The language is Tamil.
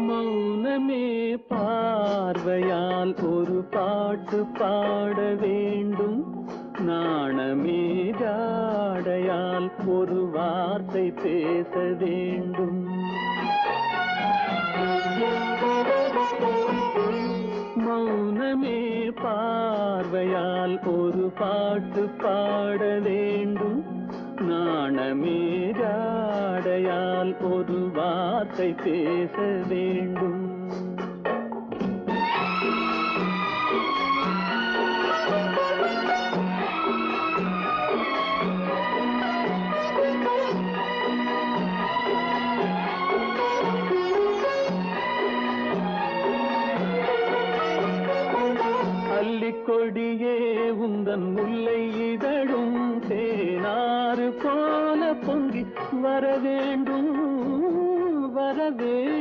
மௌனமே பார்வையால் ஒரு பாட்டு பாட வேண்டும். நாணமே ஜாடையால் ஒரு வார்த்தை பேச வேண்டும். மௌனமே பார்வையால் ஒரு பாட்டு பாட வேண்டும். நாணமே ஜாடையால் ஒரு வார்த்தை பேச வேண்டும். கொடியே உந்தன் முல்லை இதழும் தேனாறு போல பொங்கி வரவேண்டும் வரவேண்டும்.